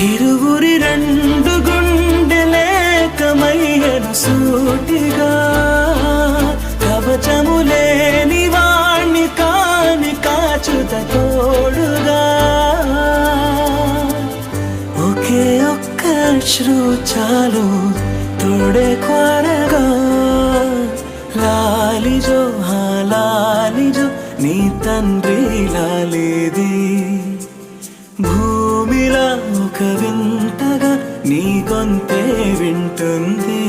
ఇరువురి రెండు గుండెలేకమయ్యను సూటిగా కవచము లేని వాణ్ణి కాని కాచుత తోడుగా ఒకే ఒక్క అశ్రు చాలు తోడే కొరగా లాలిజో లాలిజో నీ తండ్రి లాలేది భూమిలా ఒక వింతగా నీ గొంతే వింటుంది